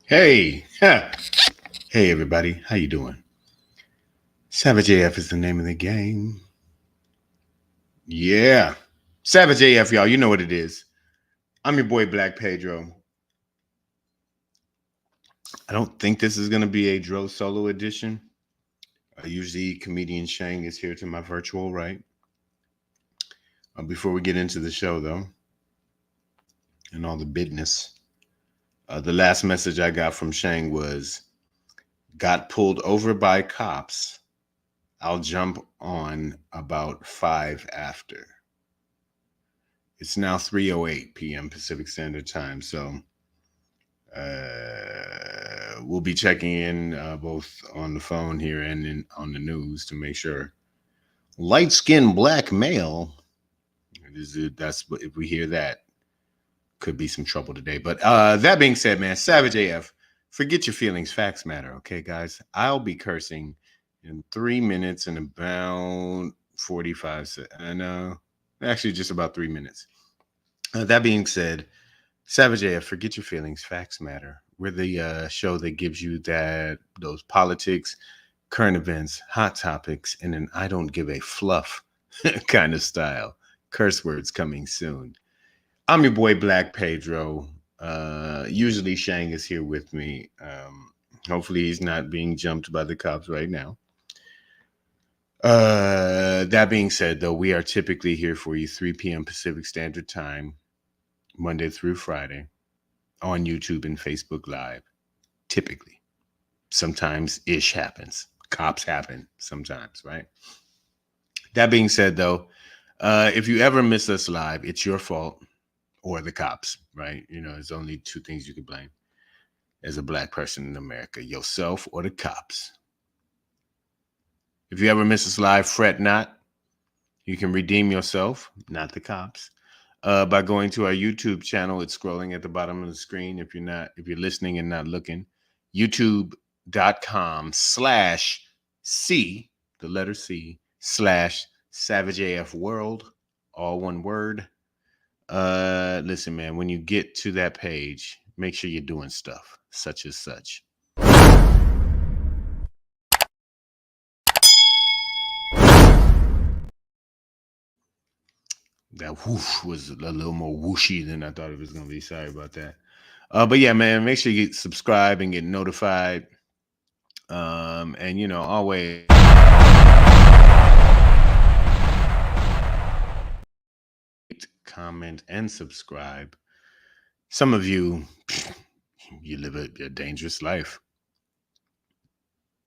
Hey, hey everybody, how you doing? Savage AF is the name of the game. Yeah, Savage AF, y'all. You know what it is. I'm your boy Black Pedro. I don't think this is gonna be a Dro solo edition. Usually, comedian Shang is here to my virtual right. Before we get into the show, though, and all the business, the last message I got from Shang was, "Got pulled over by cops. I'll jump on about 5 after." It's now 3:08 p.m. Pacific Standard Time, so we'll be checking in both on the phone here and on the news to make sure. Light-skinned black male. That's what, if we hear that, could be some trouble today. But that being said, man, Savage AF, forget your feelings. Facts matter, okay, guys? I'll be cursing in 3 minutes and about 45 seconds. I know, actually, just about 3 minutes. That being said, Savage AF, forget your feelings. Facts matter. We're the show that gives you those politics, current events, hot topics, and an I don't give a fluff kind of style. Curse words coming soon. I'm your boy Black Pedro. Usually Shang is here with me. Hopefully he's not being jumped by the cops right now. That being said, though, we are typically here for you 3 p.m. Pacific Standard Time, Monday through Friday, on YouTube and Facebook Live. Typically. Sometimes ish happens. Cops happen sometimes, right? That being said, though, if you ever miss us live, it's your fault or the cops, right? You know, there's only two things you can blame as a black person in America, yourself or the cops. If you ever miss us live, fret not. You can redeem yourself, not the cops, by going to our YouTube channel. It's scrolling at the bottom of the screen. If you're listening and not looking, youtube.com/C, the letter C, /SavageAF World, all one word. Listen, man, when you get to that page, make sure you're doing stuff such as such. That whoosh was a little more whooshy than I thought it was going to be. Sorry about that. But yeah, man, make sure you subscribe and get notified. And you know, always comment and subscribe. Some of you, you live a dangerous life.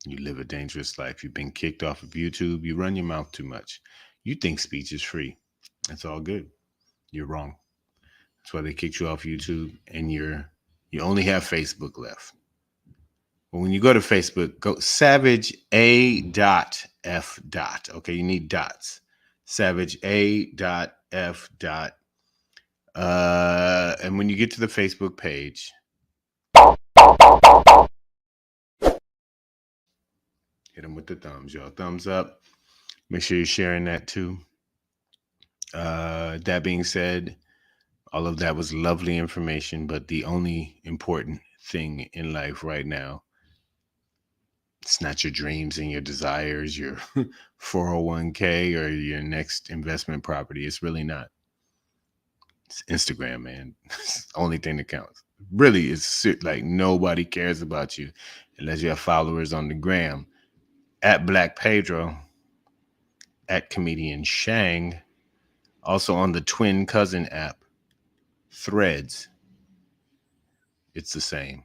You live a dangerous life. You've been kicked off of YouTube. You run your mouth too much. You think speech is free. That's all good. You're wrong. That's why they kicked you off YouTube, and you only have Facebook left. But when you go to Facebook, go Savage A.F. Okay, you need dots. Savage A.F. And when you get to the Facebook page, hit them with the thumbs, y'all. Thumbs up. Make sure you're sharing that too. That being said, all of that was lovely information, but the only important thing in life right now, it's not your dreams and your desires, your 401k or your next investment property. It's really not. It's Instagram, man. It's the only thing that counts. Really, it's like nobody cares about you unless you have followers on the gram. At Black Pedro, at Comedian Shang, also on the twin cousin app, Threads. It's the same.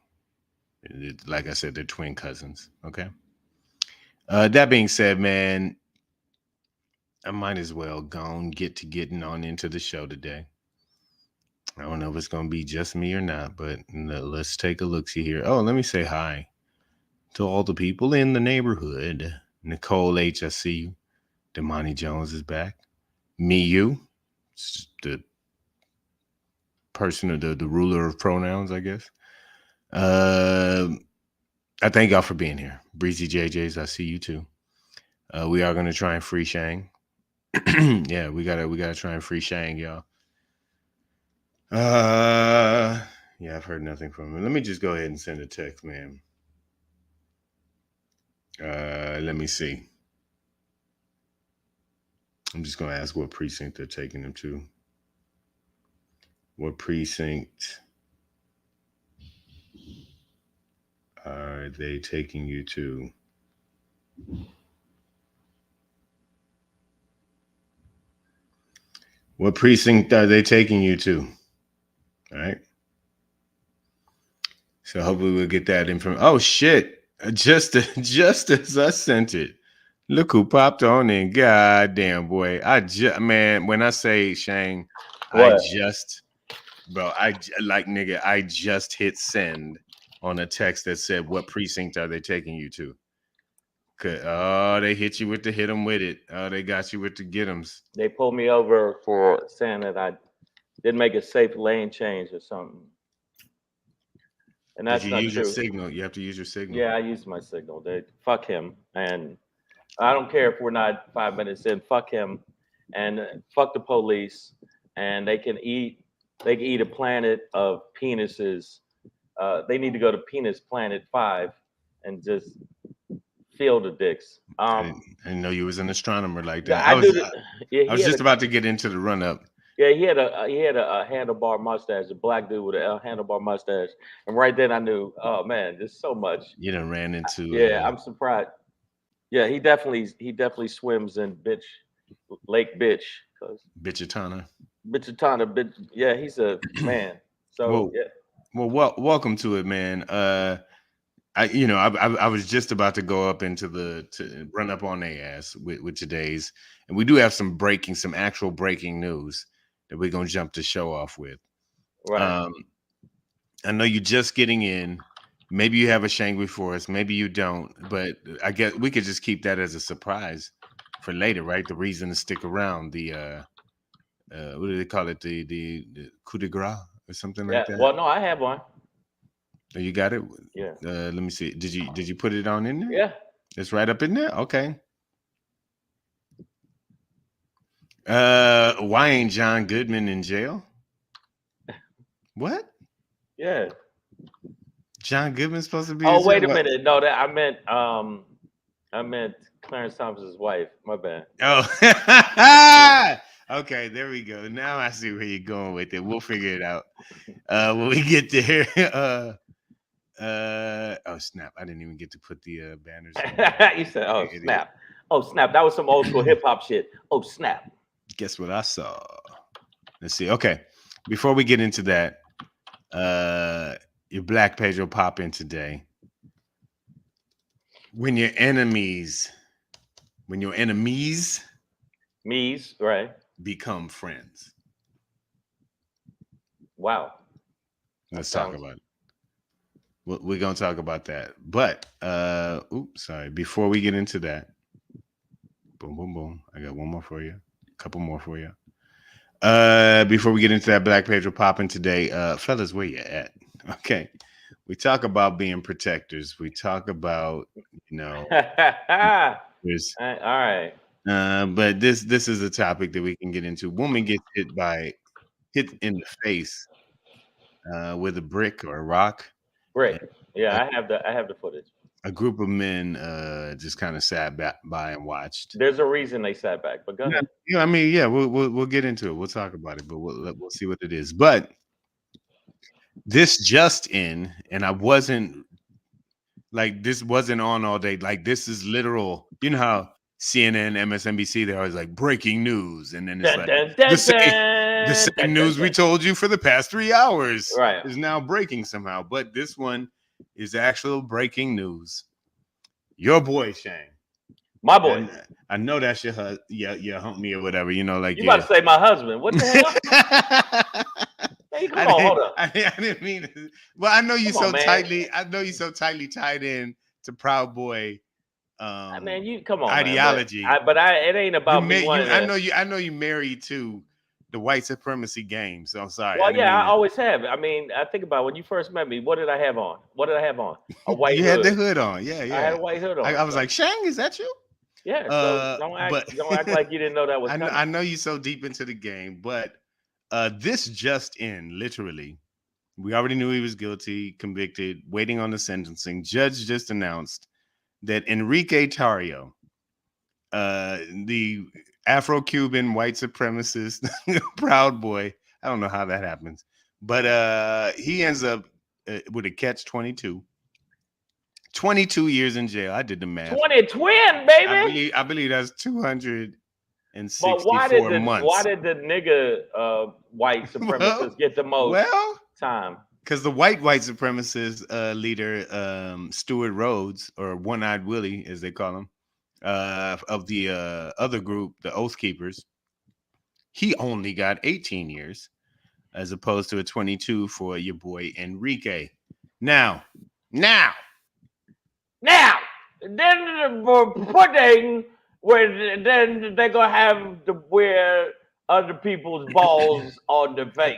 Like I said, they're twin cousins. Okay. That being said, man, I might as well go and getting on into the show today. I don't know if it's gonna be just me or not, but let's take a look. See here. Oh, let me say hi to all the people in the neighborhood. Nicole H, I see you. Damani Jones is back. Me, you. It's the person of the ruler of pronouns, I guess. I thank y'all for being here. Breezy JJs, I see you too. We are gonna try and free Shang. Yeah, we gotta try and free Shang, y'all. Yeah, I've heard nothing from him. Let me just go ahead and send a text, man. Let me see. I'm just gonna ask what precinct they're taking him to. What precinct are they taking you to? What precinct are they taking you to? All right. So hopefully we'll get that information. Oh shit! Just as I sent it, look who popped on in. Goddamn boy! Man, when I say Shang, I What? just, bro, like nigga, I just hit send on a text that said, "What precinct are they taking you to?" Oh, they hit you with the hit 'em with it. Oh, they got you with the get 'ems. They pulled me over for saying that I didn't make a safe lane change or something, and Did that's you not use your true. signal? You have to use your signal. Yeah, I used my signal. They fuck him, and I don't care if we're not 5 minutes in. Fuck him, and fuck the police, and they can eat. They can eat a planet of penises. They need to go to Penis Planet 5 and just feel the dicks. I didn't know you was an astronomer like Yeah, that. I do. Yeah, I he was had just a about to get into the run up. yeah, he had a handlebar mustache, a black dude with a handlebar mustache, and right then I knew, oh man, there's so much. You done ran Yeah, into I'm surprised. Yeah, he definitely swims in bitch Lake Bitch because Bitchatana. Bitchatana, bitch. Yeah, he's a man. So well, yeah, welcome to it, man. I was just about to go up into to run up on their ass with today's, and we do have some actual breaking news that we're gonna jump the show off with. right. Um, I know you're just getting in. Maybe you have a Shangri for us. Maybe you don't. But I guess we could just keep that as a surprise for later, right? The reason to stick around. What do they call it? The coup de grace or something Yeah. like that. Well, no, I have one. Oh, you got it. Yeah. Let me see. Did you put it on in there? Yeah. It's right up in there. Okay. Why ain't John Goodman in jail? What? Yeah. John Goodman's supposed to be in Oh, jail? wait a What? minute. No, that I meant Clarence Thompson's wife. My bad. Oh. Okay, there we go. Now I see where you're going with it. We'll figure it out. When we get there. Oh snap! I didn't even get to put the banners on. You said, "Oh Idiot. snap! Oh snap!" That was some old school hip hop shit. Oh snap! Guess what I saw? Let's see. Okay, before we get into that, your Black Pedro pop in today. When your enemies Me's right. become friends. Wow. That Let's talk sounds. about it. We're gonna talk about that. But sorry. Before we get into that, boom, boom, boom. I got one more for you. A couple more for you. Before we get into that Black Pedro popping today, fellas, where you at? Okay. We talk about being protectors. We talk about, there's All right. but this is a topic that we can get into. Woman gets hit in the face with a brick or a rock. And Brick. a, Yeah, I have the footage. a group of men just kind of sat back by and watched. There's a reason they sat back, but go Yeah, ahead. yeah, I mean, yeah, we'll get into it. We'll talk about it, but we'll see what it is. But this just in, and I wasn't like this wasn't on all day. Like this is literal. You know how CNN, MSNBC, they're always like breaking news, and then it's Dun, like dun, the dun, same the dun, dun, same dun, news we dun. told you for the past 3 hours Right. is now breaking somehow. But this one is actual breaking news. Your boy Shang. My boy. And I know that's your your homie or whatever. You know, like You about to say my husband? What the hell? Hey, come on, hold up. I didn't mean to. Well, I know you Come on, so man. tightly. I know you so tightly tied in to Proud Boy Man, you come on, man. ideology. It ain't about me wanting to. I know you married to the white supremacy game. So I'm sorry. I Well, didn't yeah, mean I to. always have. I mean, I think about when you first met me. What did I have on? What did I have on? A white You had the hood. hood on. Yeah, I had yeah. a white hood on. I was So like, Shang, is that you? yeah. So But don't act like you didn't know that was coming. I know you so deep into the game, but this just in, literally. We already knew he was guilty, convicted, waiting on the sentencing. Judge just announced that Enrique Tarrio, the Afro-Cuban white supremacist, Proud Boy, I don't know how that happens, but he ends up with a catch 22. 22 years in jail. I did the math. 2020, baby. I believe that's But 264 why months. did the nigga white Well, supremacists get the most well, time? because the white supremacist leader, Stuart Rhodes, or One-Eyed Willie, as they call him, of the other group, the Oath Keepers, he only got 18 years, as opposed to a 22 for your boy Enrique. Now, Now, then for pudding, where then they're gonna have to wear other people's balls on their face.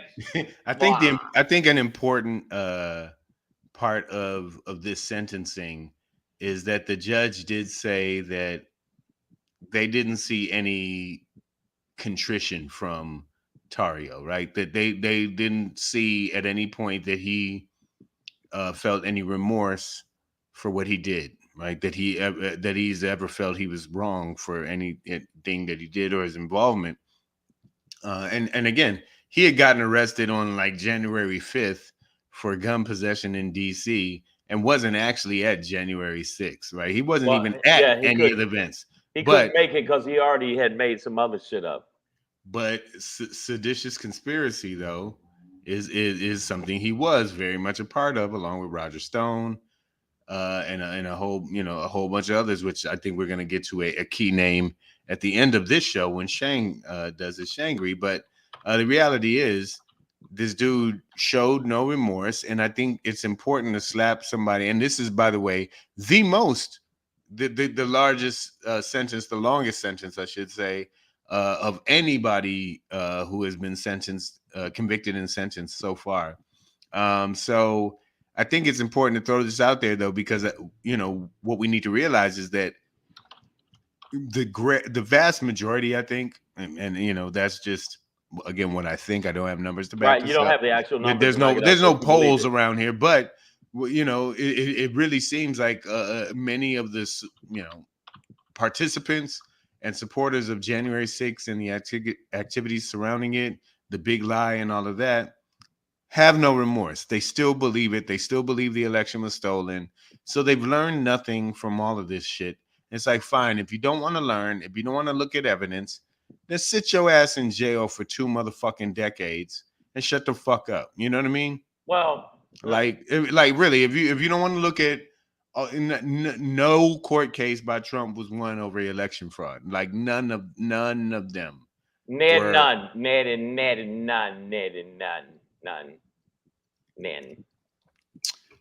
I Wow. think an important part of this sentencing is that the judge did say that they didn't see any contrition from Tario, right? That they didn't see at any point that he felt any remorse for what he did, right? That he's ever felt he was wrong for anything that he did or his involvement. And again, he had gotten arrested on like January 5th for gun possession in D.C. and wasn't actually at January 6th, right? He wasn't Well, even at yeah, any of the events. he couldn't But make it because he already had made some other shit up. But seditious conspiracy, though, is something he was very much a part of, along with Roger Stone, and a whole bunch of others, which I think we're going to get to a key name at the end of this show when Shang does his Shangry. But the reality is, this dude showed no remorse, and I think it's important to slap somebody. And this is, by the way, the largest sentence, the longest sentence, I should say, of anybody who has been sentenced, convicted and sentenced so far. So I think it's important to throw this out there, though, because what we need to realize is that the vast majority, I think, and that's just again what I think. I don't have numbers to back Right, this you don't up. have the actual numbers. There's no polls around here, but it really seems like many of this participants and supporters of January 6th and the activities surrounding it, the big lie and all of that, have no remorse. They still believe it. They still believe the election was stolen. So they've learned nothing from all of this shit. It's like, fine, if you don't want to learn, if you don't want to look at evidence, then sit your ass in jail for 2 motherfucking decades and shut the fuck up. You know what I mean? Well, like really, if you don't want to look at no court case by Trump was won over election fraud. Like none of them. none.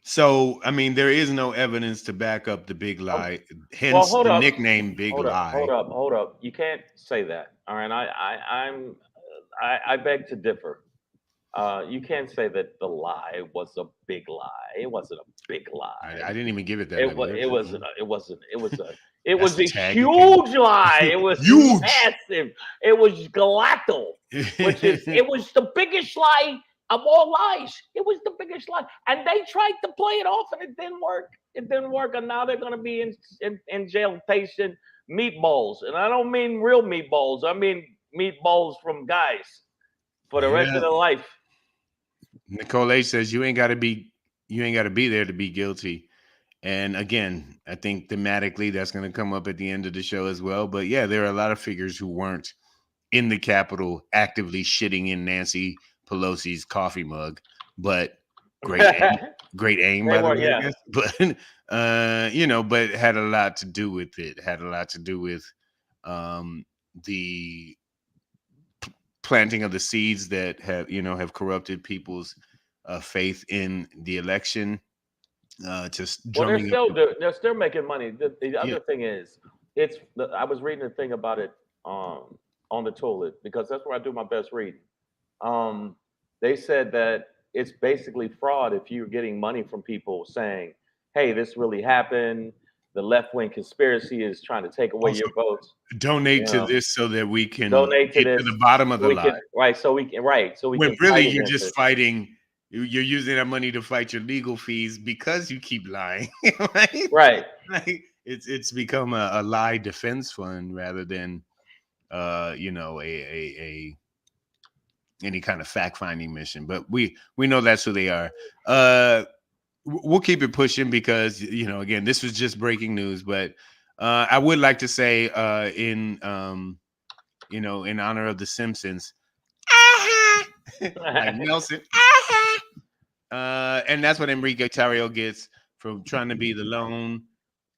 So I mean, there is no evidence to back up the big lie. Hence Well, hold the up. nickname Big Lie. Hold up. You can't say that. All right. I beg to differ. You can't say that the lie was a big lie. It wasn't a big lie. I didn't even give it that. It wasn't. It was That's a a tag huge lie. It was huge, massive. It was gelato, which is it was the biggest lie of all lies. It was the biggest lie, and they tried to play it off, and it didn't work. It didn't work, and now they're going to be in jail tasting meatballs, and I don't mean real meatballs. I mean meatballs from guys for the rest of their life. Nicole H says you ain't got to be there to be guilty. And again, I think thematically that's going to come up at the end of the show as well. But yeah, there are a lot of figures who weren't in the Capitol actively shitting in Nancy Pelosi's coffee mug, but great aim, great aim, They by the were, way, I yeah. guess. But you know, but it had a lot to do with it. Had a lot to do with the planting of the seeds that have, you know, have corrupted people's faith in the election. Just Well, drumming up the they're still making money. The yeah. other thing is, I was reading a thing about it on the toilet because that's where I do my best reading. Um, they said that it's basically fraud if you're getting money from people saying, "Hey, this really happened. The left wing conspiracy is trying to take away Also, your votes." donate You to know, this so that we can donate to get to this the bottom of so the we lie. can right, so we When can really fight you're against just it. fighting, you're using that money to fight your legal fees because you keep lying, right? Right. Like it's become a lie defense fund rather than you know, a any kind of fact finding mission. But we know that's who they are. We'll keep it pushing because, you know, again, this was just breaking news. But I would like to say in you know, in honor of the Simpsons, like Nelson, and that's what Enrique Tarrio gets from trying to be the lone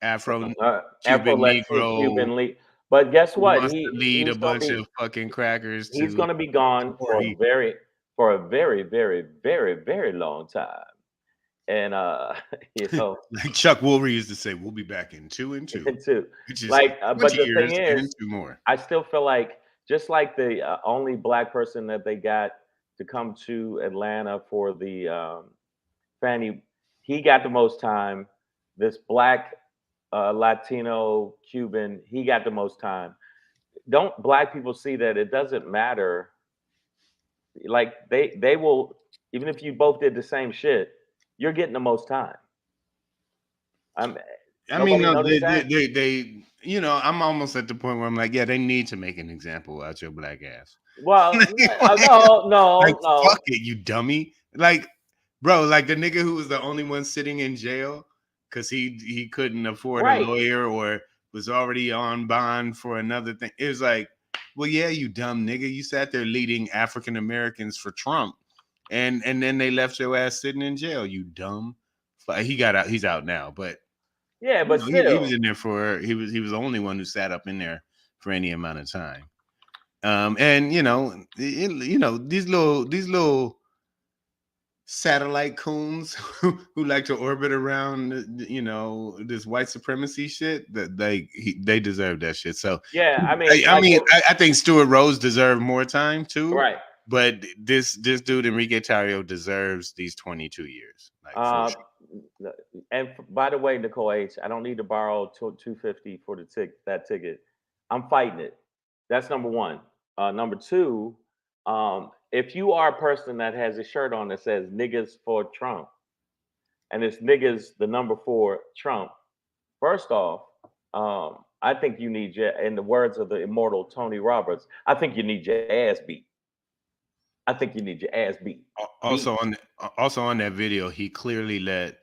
Afro Afro Cuban Latino Negro Cuban lead. But guess who what? wants to lead a bunch of fucking crackers He's to gonna be gone or he for a very, very, very, very long time. And you know, like Chuck Woolery used to say, we'll be back in two and two, and too. which is Like, 20 but the years thing and is, two more. I still feel like just like the only black person that they got to come to Atlanta for the Fanny, he got the most time. This black Latino Cuban, he got the most time. Don't black people see that it doesn't matter? Like they will, even if you both did the same shit, you're getting the most time. I'm I mean, nobody no, noticed that. you know, I'm almost at the point where I'm like, yeah, they need to make an example out your black ass. Well, Like, no, like, no, fuck no. it, you dummy. Like, bro, like the nigga who was the only one sitting in jail because he couldn't afford a Right. lawyer or was already on bond for another thing. It was like, well, yeah, you dumb nigga. You sat there leading African Americans for Trump, and then they left your ass sitting in jail. You dumb. He got out. He's out now, but Yeah, you but know, he was still. in there for he was the only one who sat up in there for any amount of time. And you know these little satellite coons who like to orbit around, you know, this white supremacy shit that they deserve that shit. So Yeah, I I, mean, I like, mean, I think Stuart Rose deserved more time too, right. but this dude Enrique Tarrio deserves these 22 years, like for Uh, sure. and by the way, Nicole H, I don't need to borrow 250 for the that ticket. I'm fighting it. That's number one. Number two, if you are a person that has a shirt on that says "niggas for Trump" and it's niggas the number for Trump, first off, I think you need your, in the words of the immortal Tony Roberts, I think you need your ass beat. I think you need your ass beat. Beat. Also on that video, he clearly let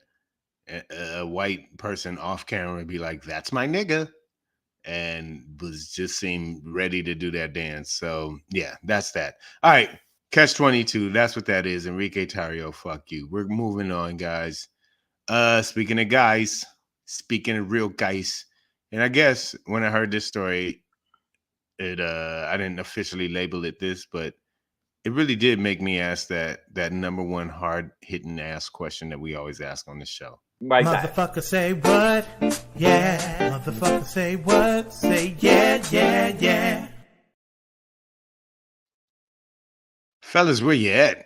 a white person off camera be like, "That's my nigga," and was just seemed ready to do that dance. So yeah, that's that. All right, catch 22. That's what that is. Enrique Tarrio, fuck you. We're moving on, guys. Speaking of guys, speaking of real guys, and I guess when I heard this story, it I didn't officially label it this, but it really did make me ask that number one hard hitting ass question that we always ask on the show. Right time. Motherfucker say what? Yeah. Motherfucker say what? Say yeah, yeah, yeah. Fellas, where you at?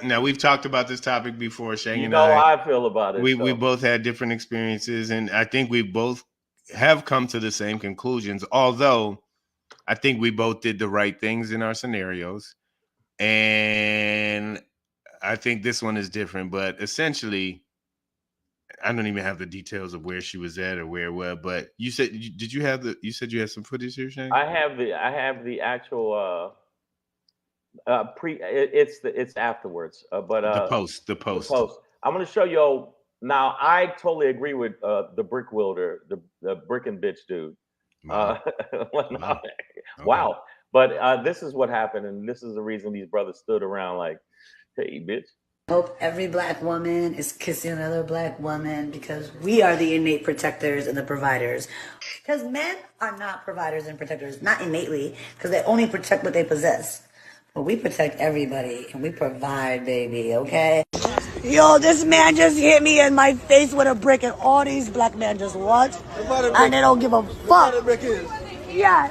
Now we've talked about this topic before, Shang You and know I. how I feel about it. We So both had different experiences, and I think we both have come to the same conclusions. Although I think we both did the right things in our scenarios, and I think this one is different. But essentially, I don't even have the details of where she was at or where it was. But you said, did you have the? You said you had some footage here, Shang? I have the actual it's afterwards. But The the post. post. I'm gonna show you now. I totally agree with the brick wielder, the brick and bitch dude. Wow. Well, Wow. Okay. wow. But this is what happened, and this is the reason these brothers stood around like, "Hey, bitch." Hope every black woman is kissing another black woman because we are the innate protectors and the providers. Because men are not providers and protectors, not innately, because they only protect what they possess. But we protect everybody and we provide, baby, okay? Yo, this man just hit me in my face with a brick, and all these black men just watch and they don't give a fuck. Yeah,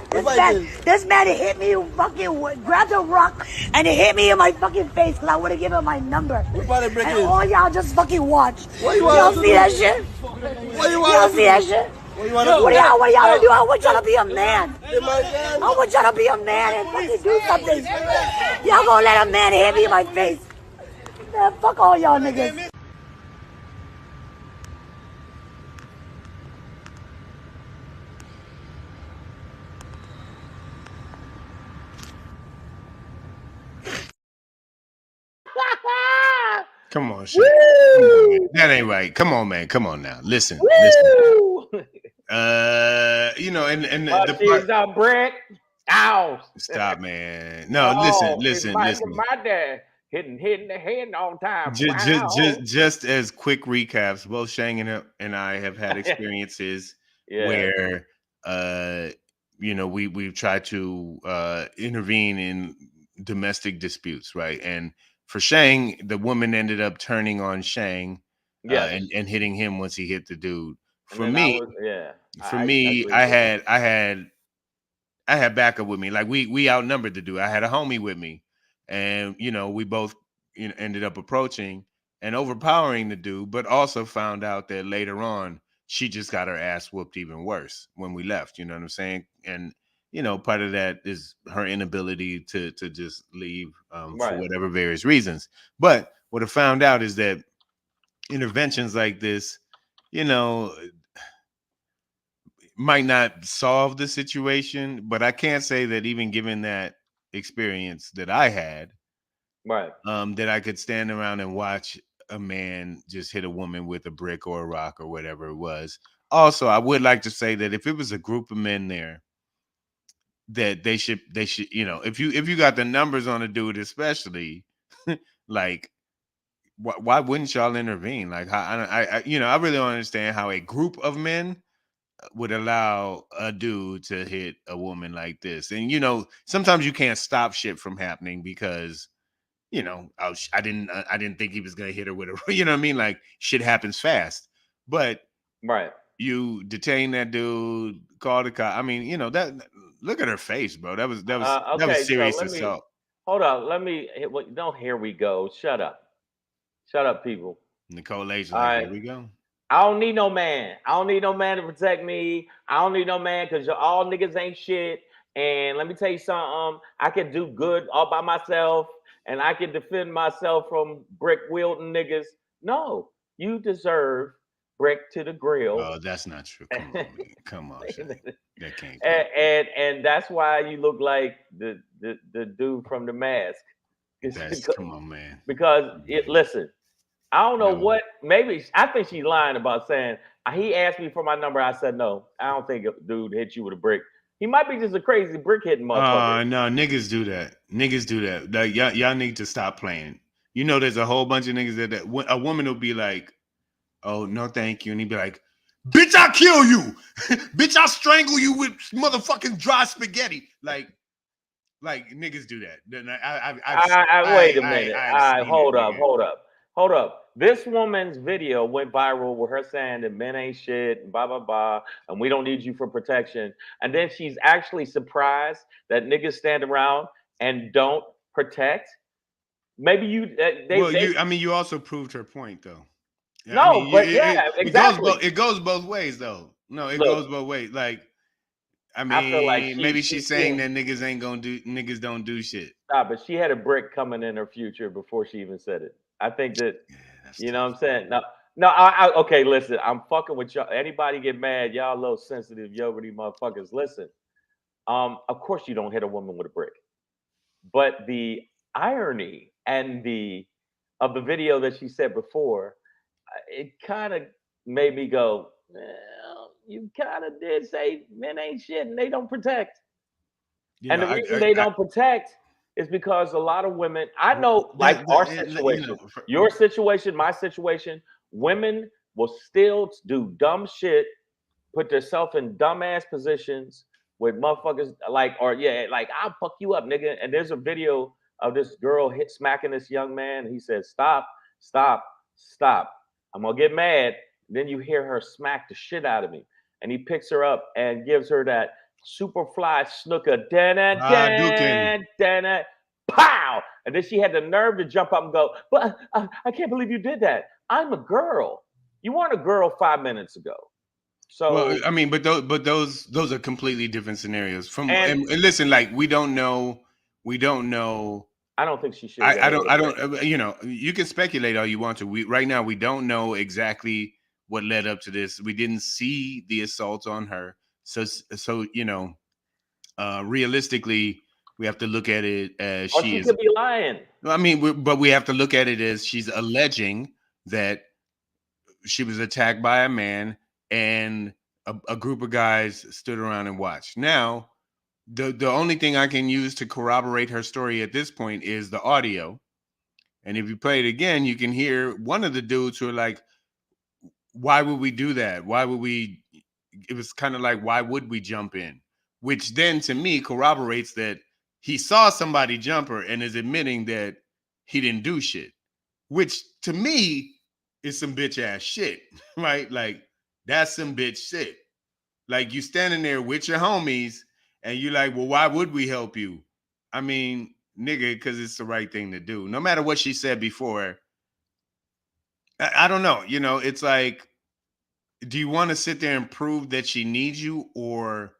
this man hit me, fucking grabbed a rock and it hit me in my fucking face because I would have given him my number. And all y'all just fucking watch. Y'all see that shit? Y'all see that shit? What y'all gonna do? I want y'all to be a man. I want y'all to be a man and fucking do something. Y'all gonna let a man hit me in my face? Man, fuck all y'all niggas. Come on, shit. Come on, man. That ain't right. Come on, man. Come on now. Listen. Woo! You know, and But she's a brick house. Stop, man. No, Oh, listen. My dad hitting the head on time. Just as quick recaps, both Shang and I have had experiences where you know, we've tried to intervene in domestic disputes, right? And for Shang, the woman ended up turning on Shang and hitting him once he hit the dude. For me, I had backup with me. Like we outnumbered the dude. I had a homie with me, and you know, we both ended up approaching and overpowering the dude, but also found out that later on she just got her ass whooped even worse when we left. You know what I'm saying? And you know, part of that is her inability to just leave for whatever various reasons. But what I found out is that interventions like this, you know, might not solve the situation, but I can't say that even given that experience that I had, that I could stand around and watch a man just hit a woman with a brick or a rock or whatever it was. Also, I would like to say that if it was a group of men there, that they should, you know, if you got the numbers on a dude, especially, like, why wouldn't y'all intervene? Like, I you know, I really don't understand how a group of men would allow a dude to hit a woman like this. And you know, sometimes you can't stop shit from happening because, you know, I didn't think he was gonna hit her with a, you know what I mean? Like, shit happens fast. But you detain that dude, call the cop. I mean, you know, that, look at her face, bro. That was serious assault. Hold on, here we go. Shut up, people. Nicole H, like, here we go. I don't need no man. I don't need no man to protect me. I don't need no man because all niggas ain't shit. And let me tell you something. I can do good all by myself, and I can defend myself from brick wielding niggas. No, you deserve brick to the grill. Oh, that's not true. Come on, man. Come on, Shane. That can't be. And that's why you look like the dude from The Mask. Come on, man. Because listen. I don't know what. Maybe I think she's lying about saying he asked me for my number. I said no. I don't think a dude hit you with a brick. He might be just a crazy brick hitting motherfucker. No, niggas do that. Niggas do that. Like, y'all need to stop playing. You know, there's a whole bunch of niggas that a woman will be like, "Oh no, thank you," and he'd be like, "Bitch, I'll kill you. Bitch, I'll strangle you with motherfucking dry spaghetti." Like niggas do that. Wait a minute. Hold up. This woman's video went viral with her saying that men ain't shit and blah, blah, blah, and we don't need you for protection. And then she's actually surprised that niggas stand around and don't protect. Maybe you also proved her point, though. Exactly. It goes both ways, though. No, it goes both ways. Like, I mean, I feel like maybe she's saying that niggas don't do shit. Stop it. She had a brick coming in her future before she even said it. I think that, you know what I'm saying? Okay, listen, I'm fucking with y'all. Anybody get mad, y'all a little sensitive, yogurty motherfuckers. Listen, of course you don't hit a woman with a brick. But the irony and of the video that she said before, it kind of made me go, well, you kind of did say men ain't shit and they don't protect. You And know, the reason they don't protect is because a lot of women, I know, like our situation, your situation, my situation, women will still do dumb shit, put themselves in dumbass positions with motherfuckers like, or yeah, like I'll fuck you up, nigga. And there's a video of this girl smacking this young man. And he says, "Stop, stop, stop. I'm gonna get mad." Then you hear her smack the shit out of me, and he picks her up and gives her that Superfly snooker, dan Dukin. dan dan, pow! And then she had the nerve to jump up and go, "But I can't believe you did that. I'm a girl. You weren't a girl 5 minutes ago." Well, So I mean, but those are completely different scenarios. and And listen, like we don't know. I don't think she should have got I a don't. little break. You know, you can speculate all you want to. We right now we don't know exactly what led up to this. We didn't see the assault on her, so you know, realistically, we have to look at it as Or she she is. could be lying. I mean, but we have to look at it as she's alleging that she was attacked by a man and a group of guys stood around and watched. Now, the only thing I can use to corroborate her story at this point is the audio. And if you play it again, you can hear one of the dudes who are like, why would we do that? Why would we? It was kind of like, why would we jump in? Which then to me corroborates that he saw somebody jump her and is admitting that he didn't do shit, which to me is some bitch ass shit, right? Like that's some bitch shit. Like you standing there with your homies and you like, well, why would we help you? I mean, nigga, because it's the right thing to do. No matter what she said before, I don't know. You know, it's like, do you want to sit there and prove that she needs you, or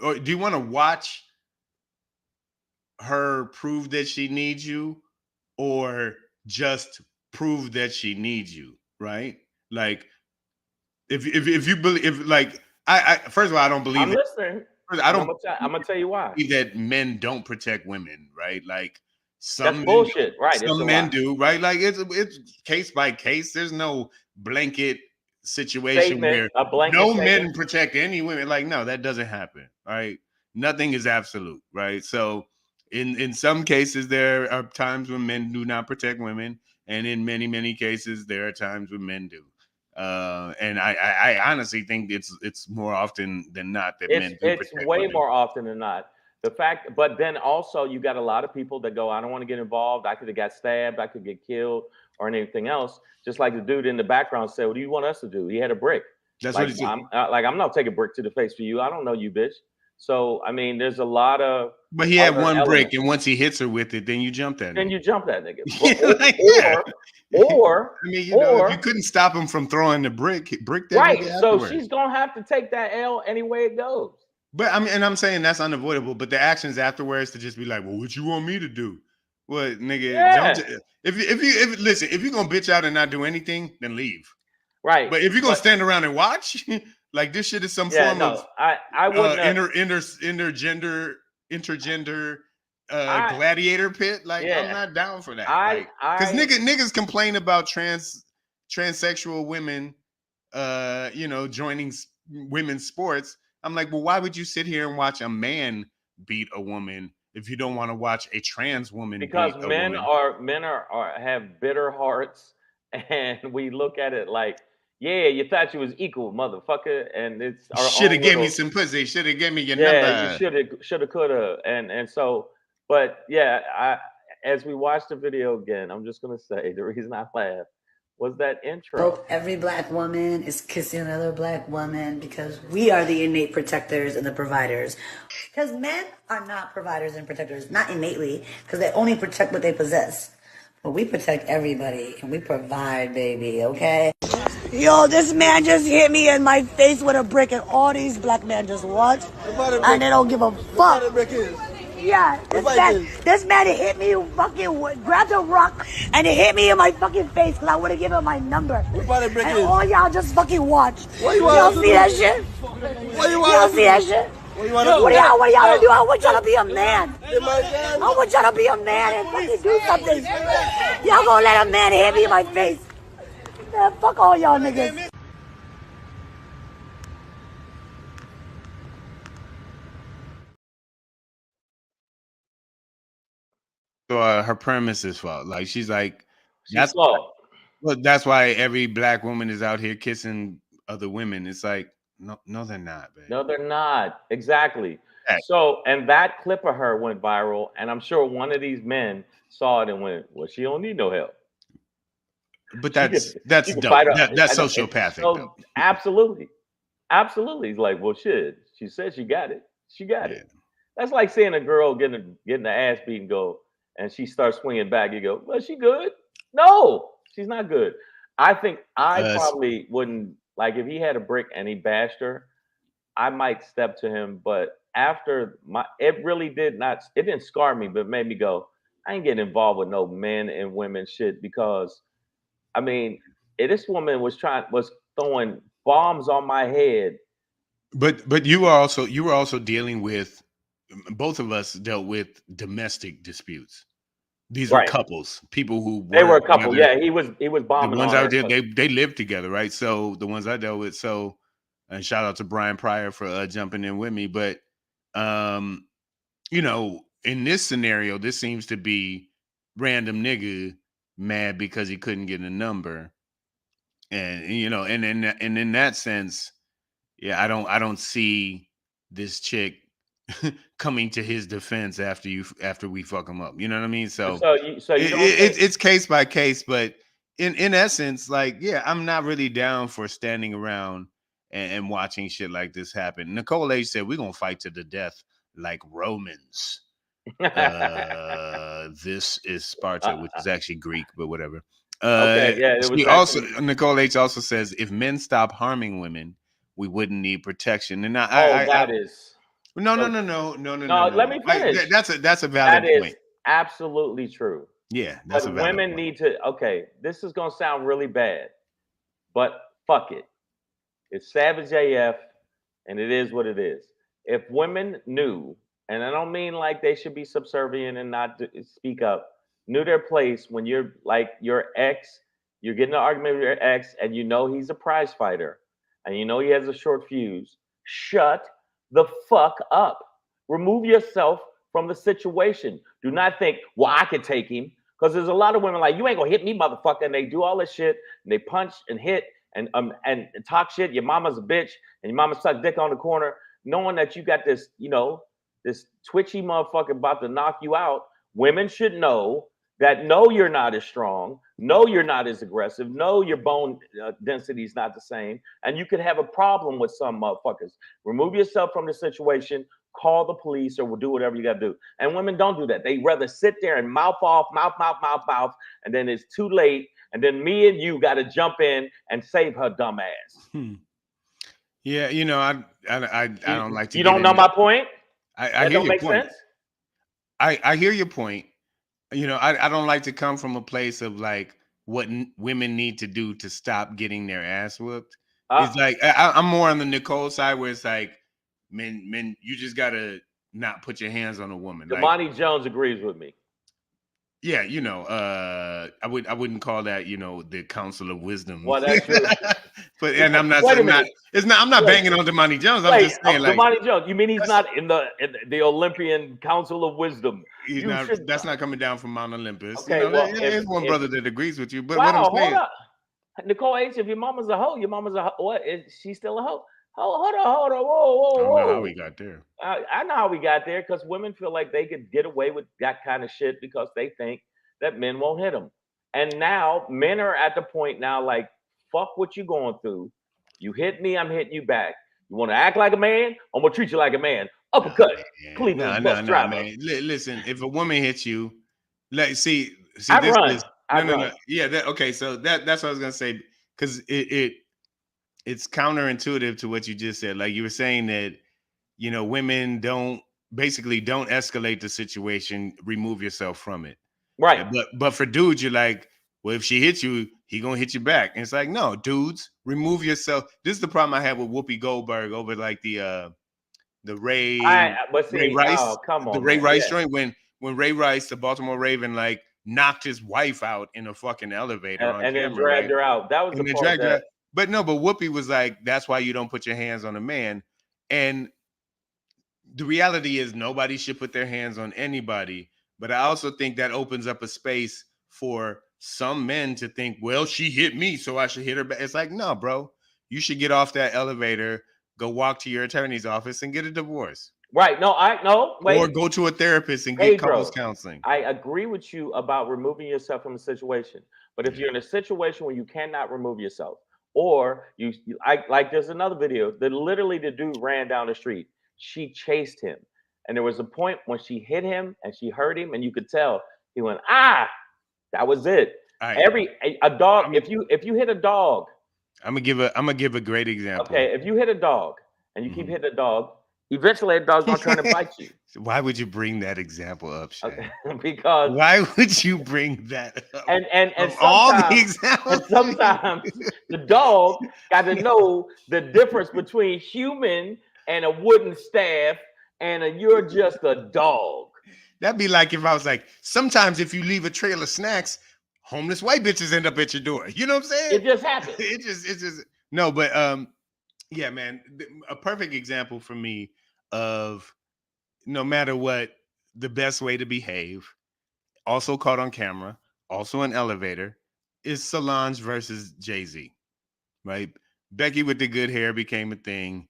do you want to watch her prove that she needs you, or just prove that she needs you, right? Like, if you believe, if like, I first of all, I don't believe I'm that. listening. I And don't I'm gonna tell you why. believe that men don't protect women, right? Like That's some men do, bullshit. Right. It's a some men lie. do, right? Like it's case by case. There's no blanket situation Statement, where a blanket no statement. men protect any women. Like, no, that doesn't happen, right? Nothing is absolute, right? So in some cases, there are times when men do not protect women, and in many cases, there are times when men do. And I honestly think it's more often than not that men do It's protect way women. more often than not. The fact, but then also you got a lot of people that go, I don't want to get involved. I could have got stabbed. I could get killed or anything else. Just like the dude in the background said, what do you want us to do? He had a brick. That's Like what he said. I'm not taking a brick to the face for you. I don't know you, bitch. So I mean, there's a lot of But he had other one brick, elements. and once he hits her with it, then you jump that Then nigga. you jump that nigga. Like, yeah. Or I mean, you know, if you or couldn't stop him from throwing the brick that right. nigga So afterwards. she's gonna have to take that L any way it goes. But I mean, and I'm saying that's unavoidable. But the actions afterwards to just be like, well, what you want me to do? What, nigga? Yeah. Don't if listen, if you're gonna bitch out and not do anything, then leave. Right. But if you're gonna stand around and watch, like this shit is some Yeah, form of I wouldn't have, intergender I gladiator pit. Like, I'm yeah. not down for that. I Like, because I niggas complain about transsexual women you know, joining women's sports. I'm like, well, why would you sit here and watch a man beat a woman if you don't want to watch a trans woman because beat a men woman? are have bitter hearts, and we look at it like, yeah, you thought you was equal, motherfucker, and it's our Should have own gave me little, some pussy. Should have gave me your yeah, you number. shoulda, coulda, and so, but yeah, as we watch the video again, I'm just gonna say the reason I laugh was that intro. Hope every black woman is kissing another black woman because we are the innate protectors and the providers. Because men are not providers and protectors, not innately, because they only protect what they possess. But we protect everybody and we provide, baby, okay? Yo, this man just hit me in my face with a brick, and all these black men just watch and they don't give a fuck. Yeah, this man hit me, fucking grabbed a rock and it hit me in my fucking face because I would have given him my number. And all y'all just fucking watch. Y'all see that shit? Y'all see that shit? What do y'all do? I want y'all to be a man. I want y'all to be a man and fucking do something. Y'all gonna let a man hit me in my face? Man, fuck all y'all niggas. her premise's fault. Like she's like, She's slow. well, that's why every black woman is out here kissing other women. It's like, no, they're not, babe. No, they're not. Exactly. Right. So, and that clip of her went viral, and I'm sure one of these men saw it and went, "Well, she don't need no help." But She that's can dope. fight That's and sociopathic. so, though. absolutely. He's like, "Well, shit." She said she got it. She got Yeah. it. That's like seeing a girl getting the ass beat and go, and she starts swinging back. You go, "Well, she good?" No, she's not good. I think I probably wouldn't, like, if he had a brick and he bashed her, I might step to him. But after it really it didn't scar me, but it made me go, I ain't getting involved with no men and women shit, because I mean, this woman was throwing bombs on my head. But you were also dealing with, both of us dealt with domestic disputes. These were couples, people who They were a couple. together. Yeah, he was bombing. The ones on out her. there, they lived together, right? So the ones I dealt with. So, and shout out to Brian Pryor for jumping in with me. But you know, in this scenario, this seems to be random nigga mad because he couldn't get a number, and you know, and in that sense, yeah, I don't see this chick coming to his defense after we fuck him up. You know what I mean? So you don't it's case by case, but in essence, like, yeah, I'm not really down for standing around and watching shit like this happen. Nicole H said we're gonna fight to the death like Romans. This is Sparta, which is actually Greek, but whatever. Okay, yeah, it was she also Nicole H also says if men stop harming women, we wouldn't need protection. And that is no. Let me finish. That's a valid That point. is absolutely true. Yeah, that's but a valid women point. need to. Okay, this is gonna sound really bad, but fuck it. It's Savage AF, and it is what it is. If women knew, and I don't mean like they should be subservient and not speak up, knew their place when you're like your ex, you're getting an argument with your ex, and you know he's a prize fighter, and you know he has a short fuse, shut the fuck up. Remove yourself from the situation. Do not think, well, I could take him. Because there's a lot of women like, you ain't gonna hit me, motherfucker. And they do all this shit, and they punch and hit and talk shit. Your mama's a bitch, and your mama suck dick on the corner, knowing that you got this, you know, this twitchy motherfucker about to knock you out. Women should know that no, you're not as strong. No, you're not as aggressive. No, your bone density is not the same. And you could have a problem with some motherfuckers. Remove yourself from the situation. Call the police, or we'll do whatever you got to do. And women don't do that. They rather sit there and mouth off, mouth, and then it's too late. And then me and you got to jump in and save her dumb ass. Yeah, you know, I don't like to. You don't know my point? I hear your point. I hear your point. You know, I don't like to come from a place of like what women need to do to stop getting their ass whooped. It's like I'm more on the Nicole side, where it's like, men, you just gotta not put your hands on a woman. Damani Jones agrees with me. Yeah, you know, I wouldn't call that, you know, the counsel of wisdom. Well, that's true. But and I'm not saying I'm not banging on Damani Jones. I'm just saying, like, Damani Jones. You mean he's not in the Olympian Council of Wisdom? That's not coming down from Mount Olympus. Okay, you know, there's one brother that agrees with you. But what I'm saying, hold up. Nicole H, if your mama's a hoe, what? Is she still a hoe? Hold on. Whoa. I don't know how we got there. I know how we got there, because women feel like they could get away with that kind of shit because they think that men won't hit them. And now men are at the point now, like, fuck what you going through. You hit me, I'm hitting you back. You want to act like a man? I'm going to treat you like a man. Uppercut. Cleveland bus driver. Man. Listen, if a woman hits you, see, I this run. is no. Yeah, okay. So that's what I was gonna say, because it's counterintuitive to what you just said. Like, you were saying that, you know, women don't escalate the situation, remove yourself from it. Right. But for dudes, you're like, well, if she hits you, he gonna hit you back. And it's like, no, dudes, remove yourself. This is the problem I have with Whoopi Goldberg over like the Ray Rice. Oh, come on, the Ray Rice joint, when Ray Rice, the Baltimore Raven, like knocked his wife out in a fucking elevator and then dragged her out. That was the part that. But Whoopi was like, that's why you don't put your hands on a man. And the reality is nobody should put their hands on anybody. But I also think that opens up a space for some men to think, well, she hit me, so I should hit her back. It's like, no, bro, you should get off that elevator, go walk to your attorney's office and get a divorce. Right. No, wait. Or go to a therapist and get couples counseling. I agree with you about removing yourself from a situation. But if you're in a situation where you cannot remove yourself, or like there's another video that literally the dude ran down the street. She chased him. And there was a point when she hit him and she hurt him, and you could tell he went, ah, that was it. A dog, if you hit a dog. I'm gonna give a great example. Okay, if you hit a dog and you keep hitting a dog, eventually that dog's gonna turn and bite you. Why would you bring that example up, Shay? Okay, because why would you bring that up? And all the examples, and sometimes the dog got to know the difference between human and a wooden staff, and you're just a dog. That'd be like if I was like, sometimes if you leave a trail of snacks, homeless white bitches end up at your door. You know what I'm saying? It just happens. It's just no, but yeah, man, a perfect example for me of no matter what, the best way to behave, also caught on camera, also an elevator, is Solange versus Jay-Z, right? Becky with the good hair became a thing.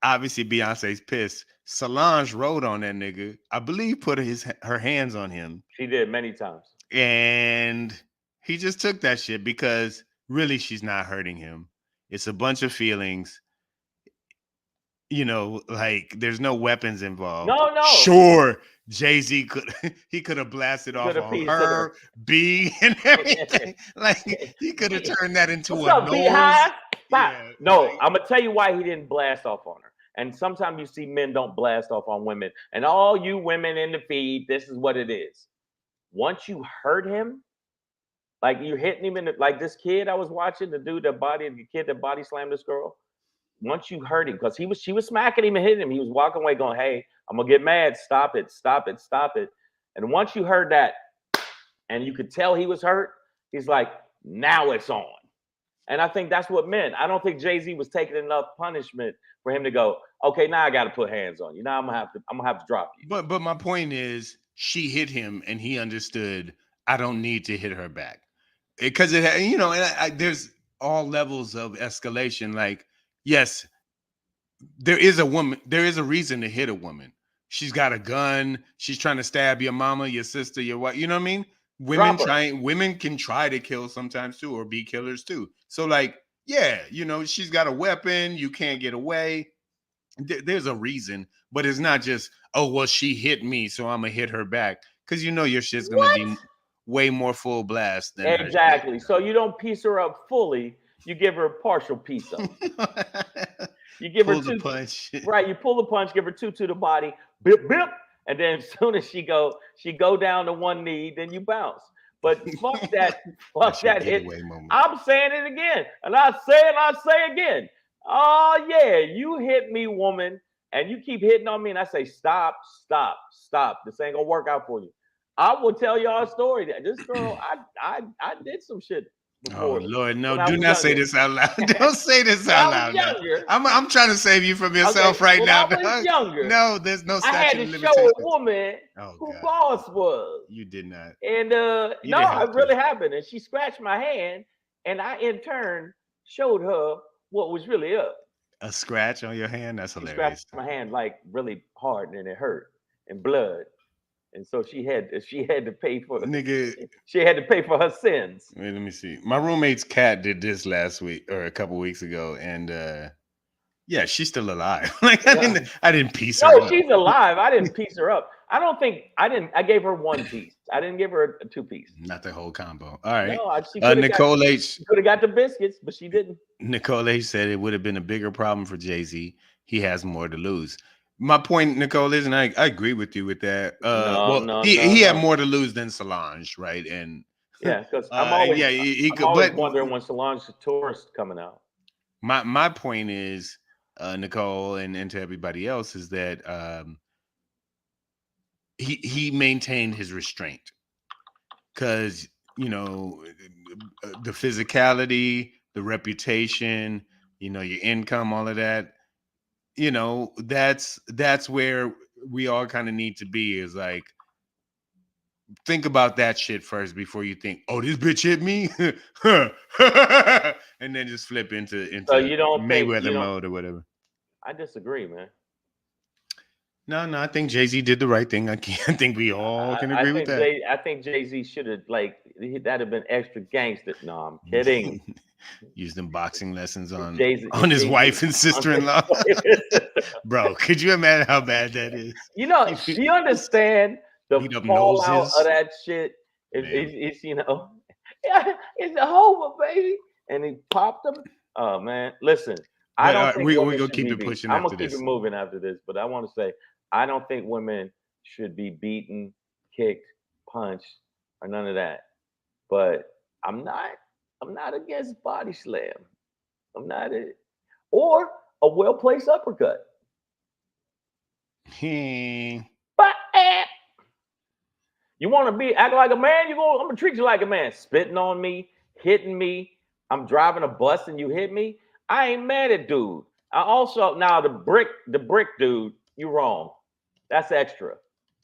Obviously, Beyonce's pissed. Solange rode on that nigga. I believe put her hands on him. She did many times. And he just took that shit because really she's not hurting him. It's a bunch of feelings. You know, like there's no weapons involved. No. Sure, Jay-Z could have blasted off on her, B, and everything. Like he could have turned that into a noise. Yeah, no, I'm gonna tell you why he didn't blast off on her. And sometimes you see men don't blast off on women. And all you women in the feed, this is what it is. Once you hurt him, like you're hitting him in the, like this kid I was watching, the kid that body slammed this girl. Once you hurt him, because she was smacking him and hitting him, he was walking away going, hey, I'm gonna get mad. Stop it. And once you heard that, and you could tell he was hurt, he's like, now it's on. And I think that's what meant. I don't think Jay-Z was taking enough punishment for him to go, okay, now I got to put hands on you. Now I'm gonna have to drop you. But my point is, she hit him, and he understood. I don't need to hit her back because and there's all levels of escalation. Like, yes, there is a reason to hit a woman. She's got a gun. She's trying to stab your mama, your sister, your wife. You know what I mean? Women can try to kill sometimes too, or be killers too. So like, yeah, she's got a weapon. You can't get away. There's a reason, but it's not just, oh, well, she hit me, so I'm gonna hit her back. Because your shit's gonna be way more full blast than exactly. So you don't piece her up fully. You give her a partial piece up. You give her two punch. Right. You pull the punch, give her two to the body, bip, bip. And then as soon as she go down to one knee, then you bounce. But fuck that hit. I'm saying it again. And I say again. Oh yeah, you hit me, woman, and you keep hitting on me, and I say, stop. This ain't gonna work out for you. I will tell y'all a story. That this girl, I did some shit before. Oh Lord, no! Do not say this out loud. Don't say this out loud. I'm trying to save you from yourself right now. I was younger. No, there's no statute I had to show a woman who boss was. You did not. And no, it really happened. And she scratched my hand, and I in turn showed her what was really up. A scratch on your hand? That's hilarious. She scratched my hand like really hard, and it hurt and blood. And so she had to pay for She had to pay for her sins. Wait, let me see. My roommate's cat did this last week or a couple weeks ago, and yeah, she's still alive. Like I didn't piece her up. No, she's alive. I didn't piece her up. I gave her one piece. I didn't give her a two piece. Not the whole combo. All right. No, Nicole H. could have got the biscuits, but she didn't. Nicole H said it would have been a bigger problem for Jay-Z. He has more to lose. My point, Nicole, is, and I agree with you with that. He had more to lose than Solange, right? And yeah, because I'm always wondering when Solange's tourist coming out. My point is, Nicole, and to everybody else, is that he maintained his restraint because the physicality, the reputation, your income, all of that. That's where we all kind of need to be, is like, think about that shit first before you think, oh, this bitch hit me, and then just flip into So you don't think Mayweather mode or whatever. I disagree, man. No, I think Jay-Z did the right thing. I think we all can agree with that. I think Jay-Z should have that'd have been extra gangster. No, I'm kidding. Used them boxing lessons on Jay-Z, his wife and on his sister-in-law. wife and sister-in-law. Bro, could you imagine how bad that is? You know, do you understand the Beat up fallout noses. of that shit? It's you know, yeah, it's over, baby. And he popped them. Oh man, listen. I don't think we're women gonna should keep be it beat. pushing I'm after gonna keep this. it moving after this, but I want to say I don't think women should be beaten, kicked, punched, or none of that. But I'm not against body slam. I'm not it. Or a well placed uppercut. But you want to act like a man? I'm gonna treat you like a man. Spitting on me, hitting me. I'm driving a bus and you hit me. I ain't mad at dude. I also now the brick dude. You wrong. That's extra.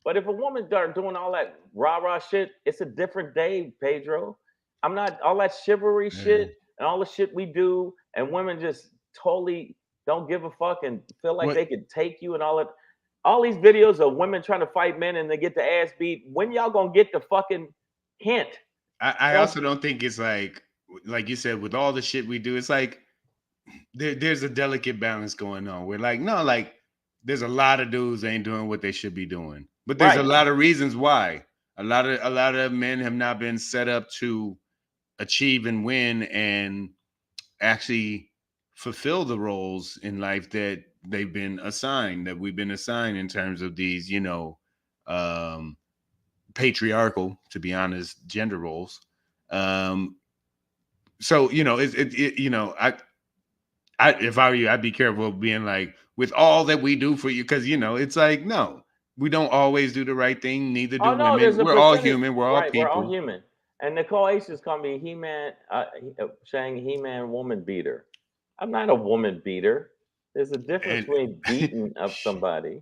But if a woman start doing all that rah shit, it's a different day, Pedro. I'm not all that chivalry shit and all the shit we do, and women just totally don't give a fuck and feel like they could take you and all that. All these videos of women trying to fight men and they get the ass beat. When y'all gonna get the fucking hint? I also don't think it's like you said, with all the shit we do, it's like there's a delicate balance going on. We're like, no, like there's a lot of dudes ain't doing what they should be doing, but there's a lot of reasons why. A lot of men have not been set up to achieve and win and actually fulfill the roles in life that they've been assigned, that we've been assigned in terms of these, patriarchal, to be honest, gender roles. So if I were you, I'd be careful of being like, with all that we do for you, because it's like, no, we don't always do the right thing. Neither do women. We're all human. We're all people. We're all human. And Nicole Ace is calling me He-Man, saying He-Man woman beater. I'm not a woman beater. There's a difference between beating up somebody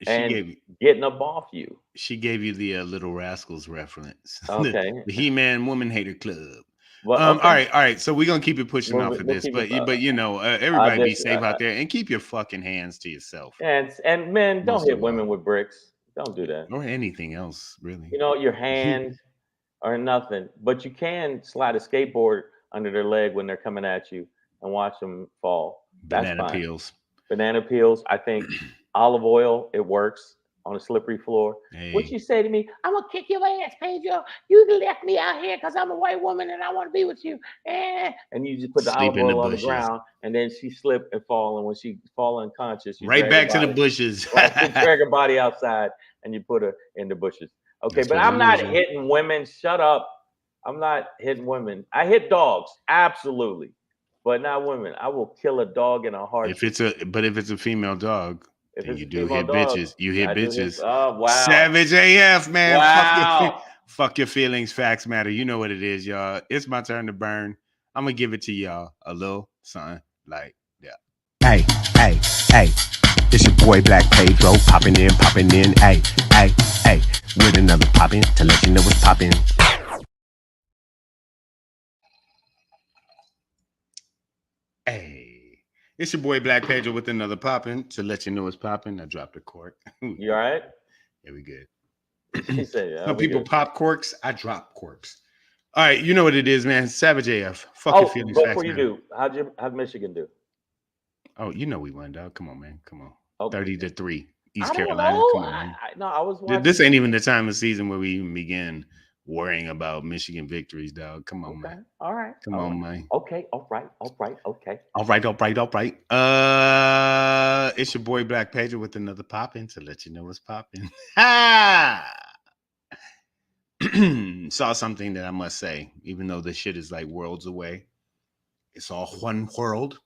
and getting up off you. She gave you the Little Rascals reference. Okay. The He-Man Woman Hater Club. Well, okay. All right. So we're gonna keep it pushing off of this, but everybody be safe out there and keep your fucking hands to yourself. And men, don't hit women with bricks. Don't do that. Or anything else, really. Your hand or nothing, but you can slide a skateboard under their leg when they're coming at you and watch them fall. Banana peels. Banana peels. I think olive oil. It works on a slippery floor. Hey. What you say to me? I'm gonna kick your ass, Pedro. You left me out here because I'm a white woman and I want to be with you. And you just put the olive oil on the ground, and then she slip and fall. And when she fall unconscious, you right back to the bushes. Right, you drag her body outside and you put her in the bushes. Okay, but I'm not hitting women. Shut up. I'm not hitting women. I hit dogs, absolutely, but not women. I will kill a dog in a heartbeat. If it's a female dog. And you do hit bitches. You hit bitches. Oh, wow. Savage AF, man. Wow. Fuck your feelings. Facts matter. You know what it is, y'all. It's my turn to burn. I'm going to give it to y'all a little something like that. Hey. It's your boy Black Pedro. Popping in. Hey. With another poppin' to let you know what's poppin'. Hey. It's your boy Black Pedro with another poppin' to let you know it's poppin'. I dropped a cork. You all right? Yeah, we good. He said, yeah, some people pop corks. I drop corks. All right, you know what it is, man. Savage AF. Fuck your feelings. Before you do, how'd Michigan do? Oh, you know we won, dog. Come on, man. Come on. Okay. 30-3. East I Carolina. Don't know. Come on. I was watching. This ain't even the time of season where we even begin worrying about Michigan victories, dog. Come on, man. All right. Come on, man. Okay. All right. Okay. All right. It's your boy Black Pedro with another poppin' to let you know what's poppin'. Saw something that I must say, even though this shit is like worlds away. It's all one world.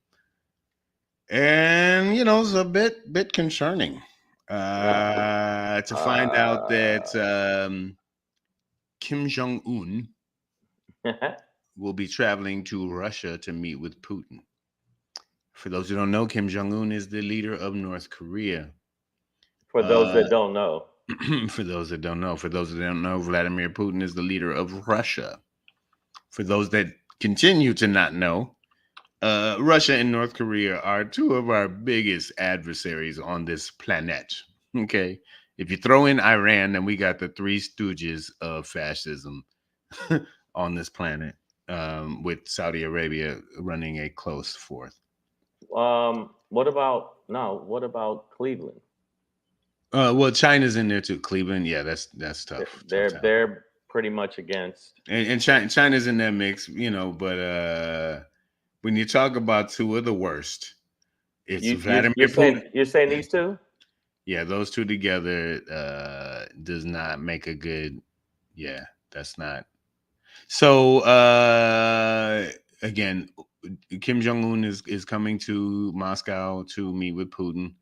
And it's a bit concerning. To find out that Kim Jong-un will be traveling to Russia to meet with Putin. For those who don't know, Kim Jong-un is the leader of North Korea. For those that don't know. For those that don't know, Vladimir Putin is the leader of Russia. For those that continue to not know, Russia and North Korea are two of our biggest adversaries on this planet. Okay. If you throw in Iran, then we got the three stooges of fascism on this planet, with Saudi Arabia running a close fourth. What about Cleveland? Well, China's in there too. Cleveland, yeah, that's tough. They're tough time. they're pretty much against. And China's in that mix, but when you talk about two of the worst, it's Vladimir Putin. You're saying these two? Yeah, those two together does not make a good. Yeah, that's not. So again, Kim Jong-un is coming to Moscow to meet with Putin,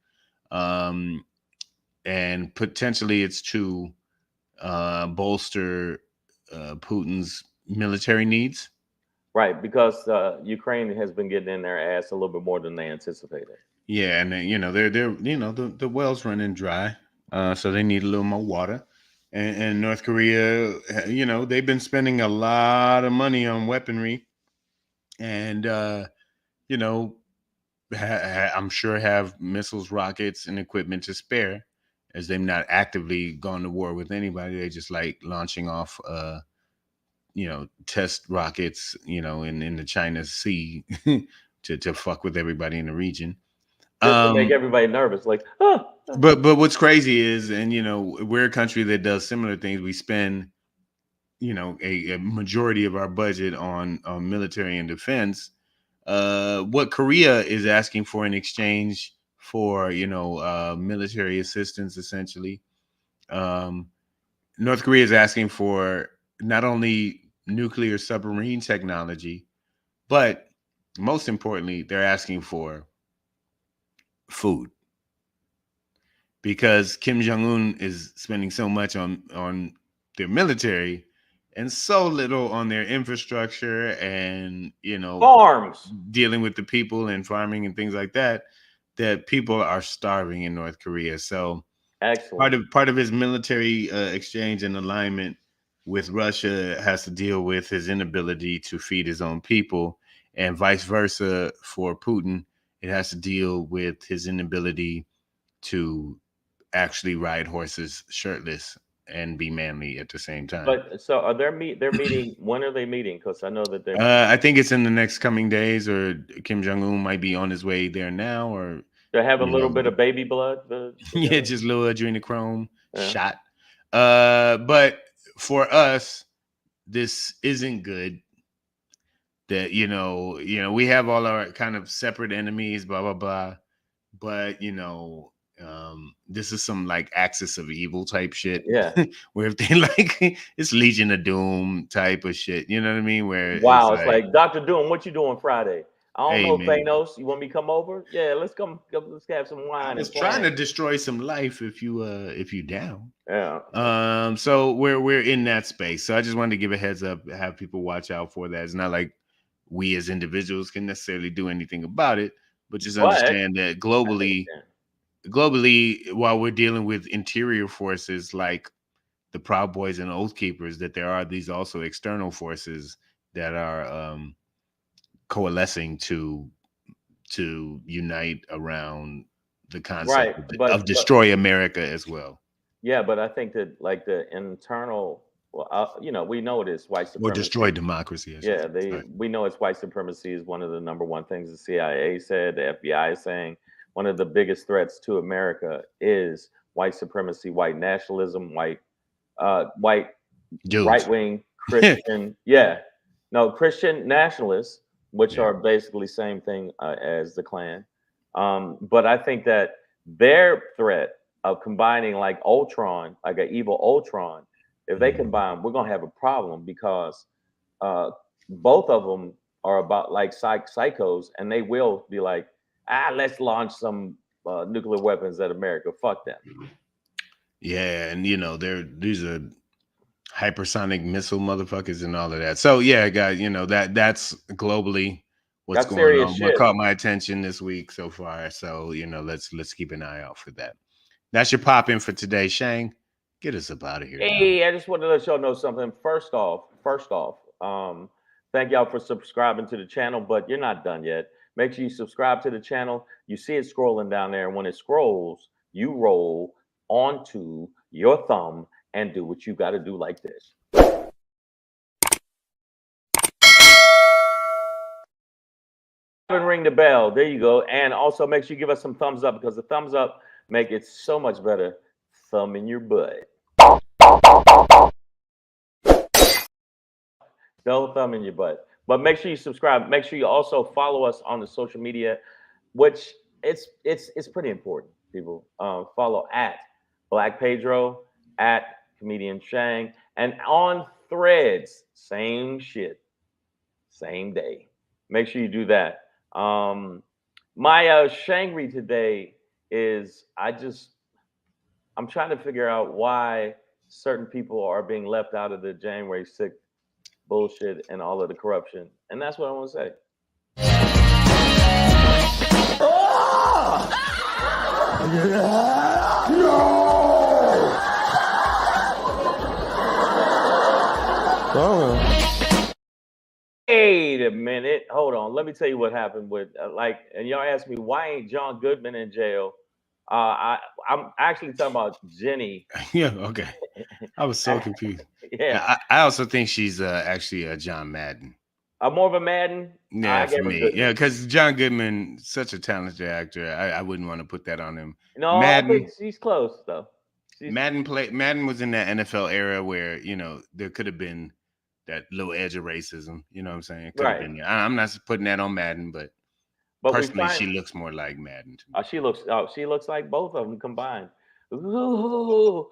and potentially it's to bolster Putin's military needs. Right, because Ukraine has been getting in their ass a little bit more than they anticipated. Yeah, and they're the well's running dry, so they need a little more water. And North Korea, they've been spending a lot of money on weaponry, and I'm sure have missiles, rockets, and equipment to spare, as they've not actively gone to war with anybody. They just like launching off, test rockets, in the China Sea to fuck with everybody in the region. Just to make everybody nervous, like, But what's crazy is, and we're a country that does similar things. We spend, a majority of our budget on military and defense. What Korea is asking for in exchange for, military assistance, essentially. North Korea is asking for not only nuclear submarine technology, but most importantly, they're asking for food, because Kim Jong-un is spending so much on their military and so little on their infrastructure and farms, dealing with the people and farming and things like that people are starving in North Korea. So excellent. Part of his military exchange and alignment with Russia has to deal with his inability to feed his own people, and vice versa for Putin. It has to deal with his inability to actually ride horses shirtless and be manly at the same time. But so are they're meeting? When are they meeting? Because I know that they're. I think it's in the next coming days, or Kim Jong-un might be on his way there now, or they have a little bit of baby blood. Yeah, just a little adrenochrome shot. But for us, this isn't good. That we have all our kind of separate enemies, blah blah blah. But this is some like axis of evil type shit. Yeah. Where if they like, it's Legion of Doom type of shit. You know what I mean? Where it's like Dr. Doom, what you doing Friday? I don't know, man. Thanos. You want me to come over? Yeah, let's come. Let's have some wine. I was trying to destroy some life if you down. Yeah. So we're in that space. So I just wanted to give a heads up, have people watch out for that. It's not like we as individuals can necessarily do anything about it, but just understand that globally, while we're dealing with interior forces like the Proud Boys and Oath Keepers, that there are these also external forces that are coalescing to unite around the concept of destroy America as well. Yeah, but I think that like the internal, we know it is white supremacy. Or destroy democracy. We know it's white supremacy is one of the number one things the CIA said, the FBI is saying. One of the biggest threats to America is white supremacy, white nationalism, white right-wing Christian. Christian nationalists, which are basically same thing as the Klan. But I think that their threat of combining like Ultron, like an evil Ultron, if they combine, we're gonna have a problem, because both of them are about like psychos, and they will be like, let's launch some nuclear weapons at America. Fuck them. Yeah, and these are hypersonic missile motherfuckers and all of that. So yeah, guys, that's globally what's going on. What caught my attention this week so far. So let's keep an eye out for that. That's your pop in for today, Shang. Get us up out of here. Dom. Hey, I just wanted to let y'all know something. First off, thank y'all for subscribing to the channel, but you're not done yet. Make sure you subscribe to the channel. You see it scrolling down there, and when it scrolls, you roll onto your thumb and do what you got to do like this. And ring the bell. There you go. And also make sure you give us some thumbs up, because the thumbs up make it so much better. Thumb in your butt. No thumb in your butt. But make sure you subscribe. Make sure you also follow us on the social media, which it's pretty important, people. Follow at Black Pedro, at Comedian Shang, and on Threads, same shit, same day. Make sure you do that. My Shangry today is I'm trying to figure out why certain people are being left out of the January 6th bullshit and all of the corruption. And that's what I want to say. Wait a minute. Hold on. Let me tell you what happened with and y'all asked me, why ain't John Goodman in jail? I'm actually talking about Jenny. Yeah, okay. I was so confused. Yeah. I also think she's actually a John Madden. More of a Madden? Yeah, for me. Yeah, because John Goodman, such a talented actor. I wouldn't want to put that on him. No, Madden, I think she's close though. Madden was in that NFL era where, you know, there could have been that little edge of racism. You know what I'm saying? It could have been. I'm not putting that on Madden, but personally, she looks more like Madden to me. She looks like both of them combined. Ooh.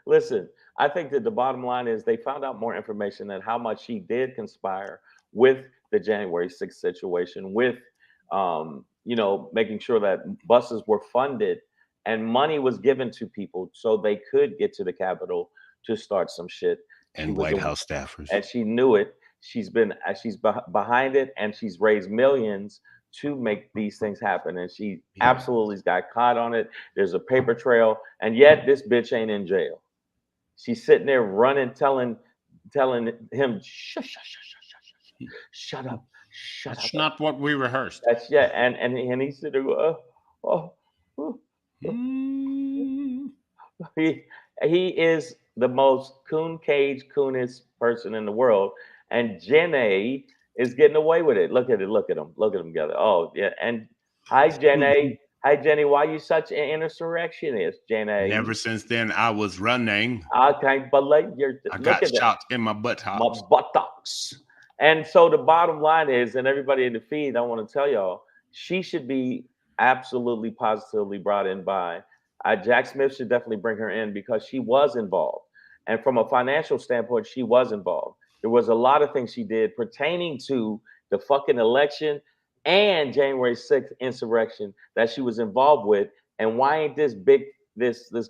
Listen, I think that the bottom line is they found out more information on how much she did conspire with the January 6th situation, with making sure that buses were funded and money was given to people so they could get to the Capitol to start some shit. And White House staffers. And she knew it. She's behind it, and she's raised millions to make these things happen. And she absolutely got caught on it. There's a paper trail, and yet this bitch ain't in jail. She's sitting there running, telling him, shut up. That's not what we rehearsed. That's and he said, he is the most coonest person in the world, and Jenny is getting away with it. Look at them together. Oh yeah, and hi Jenny, why you such an insurrectionist, Jenny? Never since then I was running. I can't believe I got shot in my buttocks. My buttocks. And so the bottom line is, and everybody in the feed, I want to tell y'all, she should be absolutely positively brought in by Jack Smith. Should definitely bring her in because she was involved. And from a financial standpoint, she was involved. There was a lot of things she did pertaining to the fucking election and January 6th insurrection that she was involved with. And why ain't this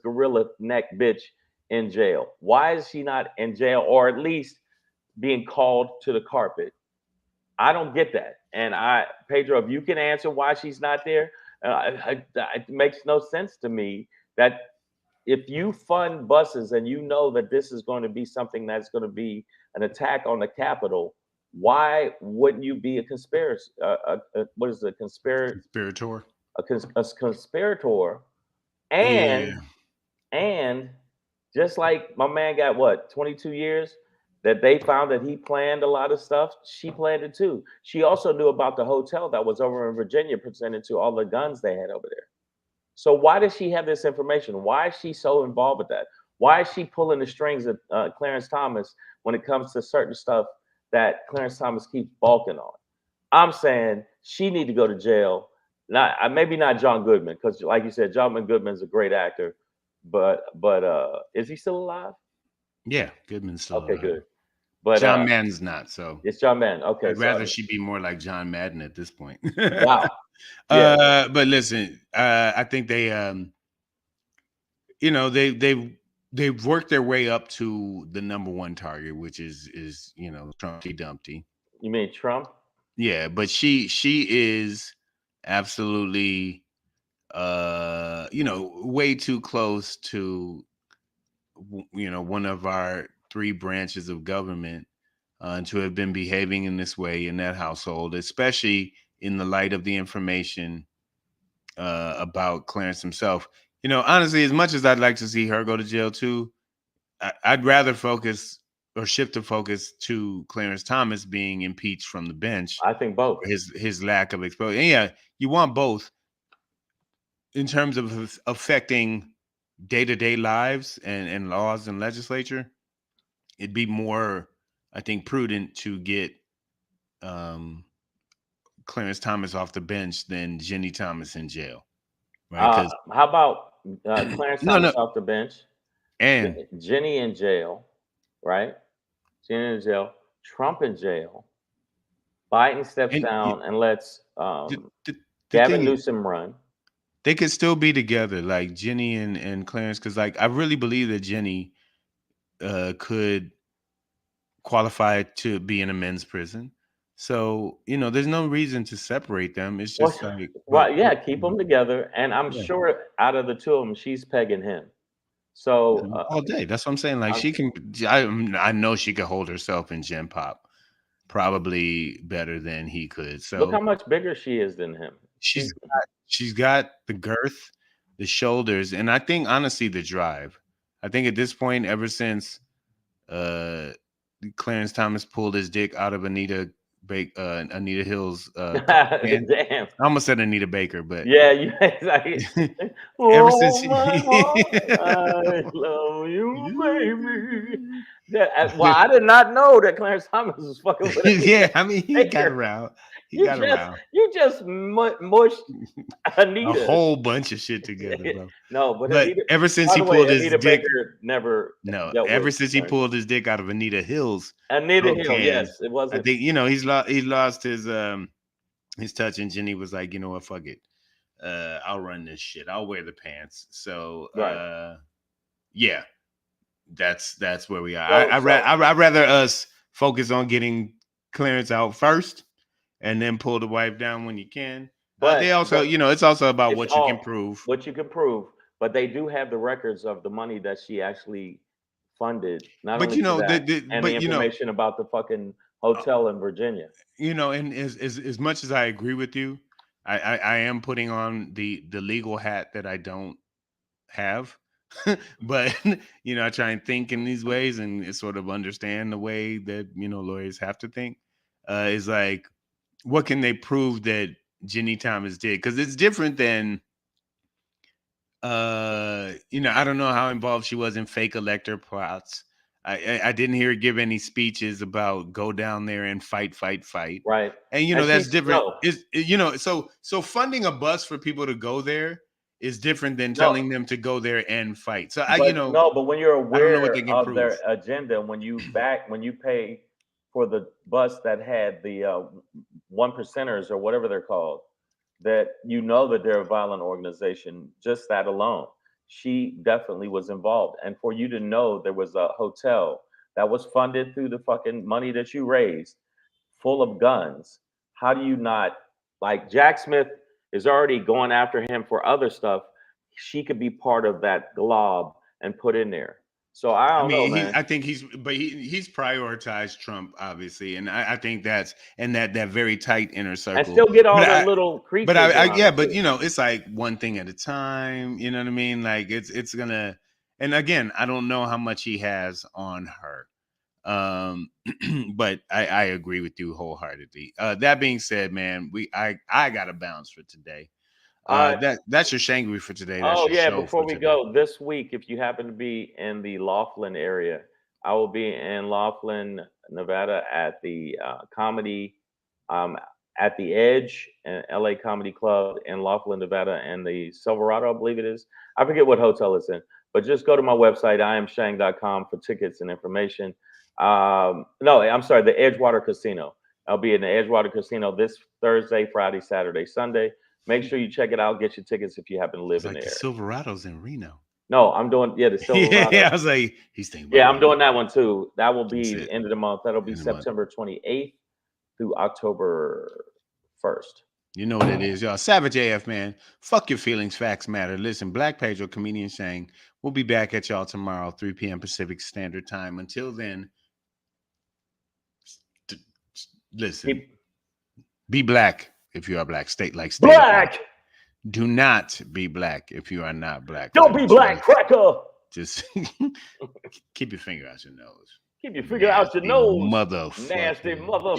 gorilla neck bitch in jail? Why is she not in jail, or at least being called to the carpet? I don't get that. And Pedro, if you can answer why she's not there, it makes no sense to me that if you fund buses and you know that this is going to be something that's going to be an attack on the Capitol, why wouldn't you be a conspiracy? What is a conspirator? A conspirator. And just like my man got 22 years, that they found that he planned a lot of stuff. She planned it too. She also knew about the hotel that was over in Virginia, presented to all the guns they had over there. So why does she have this information? Why is she so involved with that? Why is she pulling the strings of Clarence Thomas when it comes to certain stuff that Clarence Thomas keeps balking on? I'm saying she need to go to jail. Maybe not John Goodman, because like you said, John Goodman's a great actor, but is he still alive? Yeah, Goodman's still alive. Okay, good. But John Madden's not, so it's John Madden. Okay, I'd rather she be more like John Madden at this point. Wow. Yeah. But listen, I think they, they've worked their way up to the number one target, which is Trumpy Dumpty. You mean Trump? Yeah, but she is absolutely, way too close to one of our three branches of government to have been behaving in this way in that household, especially in the light of the information about Clarence himself. Honestly, as much as I'd like to see her go to jail too, I'd rather focus or shift the focus to Clarence Thomas being impeached from the bench I think both. for his lack of exposure. And yeah, you want both in terms of affecting day-to-day lives and laws and legislature. It'd be more, I think, prudent to get Clarence Thomas off the bench than Jenny Thomas in jail, right? Because How about Clarence no, Thomas no, off the bench, and Jenny in jail, right? Jenny in jail, Trump in jail. Biden steps and down and lets the, the, the Gavin thing is, Newsom run. they could still be together, like Jenny and Clarence, because like I really believe that Jenny could qualify to be in a men's prison. So there's no reason to separate them. It's Well, just like, well, yeah, keep them together, and I'm yeah, sure out of the two of them, she's pegging him. So all day. That's what I'm saying. Like I'm- she can. I know she could hold herself in Gen Pop probably better than he could. look how So much bigger she is than him. she's got the girth, the shoulders, and I think honestly the drive. I think at this point, ever since Clarence Thomas pulled his dick out of Anita Hill's can. Damn. I almost said Anita Baker, but Yeah, you like, ever since oh my heart, I love you, baby. Well, I did not know that Clarence Thomas was fucking with Anita yeah, I mean he got Baker. around. You just mushed Anita. A whole bunch of shit together, bro. No, but But Anita, ever since by he the way, pulled his Anita dick, Baker never. no, dealt ever with since he Clarence. pulled his dick out of Anita Hill's Anita Coke Hill, can, yes, it I wasn't. think he lost his touch, and Jenny was like, you know what, fuck it, I'll run this shit, I'll wear the pants. So Right. yeah, that's where we are. So- I'd rather us focus on getting Clarence out first, and then pull the wife down when you can. But they also, it's also about it's what you can all- prove. What you can prove, but they do have the records of the money that she actually funded. Not But only for that, and but the information about the fucking hotel in Virginia. and as much as I agree with you, I am putting on the legal hat that I don't have. But I try and think in these ways and sort of understand the way that lawyers have to think. Is like, what can they prove that Jenny Thomas did? Because it's different than I don't know how involved she was in fake elector plots. I didn't hear her give any speeches about go down there and fight. Right. And And that's she's- different. no. So funding a bus for people to go there is different than No. telling them to go there and fight. So but when you're I don't know what aware they can of prove. their agenda, when you pay for the bus that had the 1%ers or whatever they're called, that that they're a violent organization, just that alone, she definitely was involved. And for you to know there was a hotel that was funded through the fucking money that you raised, full of guns, how do you not, like, Jack Smith is already going after him for other stuff. She could be part of that glob and put in there. So I don't know, man. I think he's prioritized Trump, obviously, and I think that's that very tight inner circle. And still get all But the little creatures. But around yeah, it, but too. it's like one thing at a time. You know what I mean? Like it's gonna. And again, I don't know how much he has on her, but I agree with you wholeheartedly. That being said, man, I got to bounce for today. That's your Shangry for today. That's Oh your yeah, show before for we today. go, this week, if you happen to be in the Laughlin area, I will be in Laughlin, Nevada at the comedy at the Edge and LA Comedy Club in Laughlin, Nevada, and the Silverado, I believe it is. I forget what hotel it's in, but just go to my website, iamshang.com, for tickets and information. No, I'm sorry, the Edgewater Casino. I'll be in the Edgewater Casino this Thursday, Friday, Saturday, Sunday. Make sure you check it out. Get your tickets if you happen to live It's in like the the area. Silverado's in Reno. No, I'm doing the Silverado. Yeah, I was like, he's thinking about Yeah, I'm Reno. doing that one too. That will be That's it. the end of the month. That'll be End of the month. September 28th through October 1st. You know what it is, y'all. Savage AF, man. Fuck your feelings. Facts matter. Listen, Black Pedro, comedian Shang. We'll be back at y'all tomorrow, 3 p.m. Pacific Standard Time. Until then, listen. Be black if you are black. State like state. Black. Do not be black if you are not black. Don't be black, cracker. Just keep your finger out your nose. Keep your finger out your nose. Motherfucker. Nasty mother.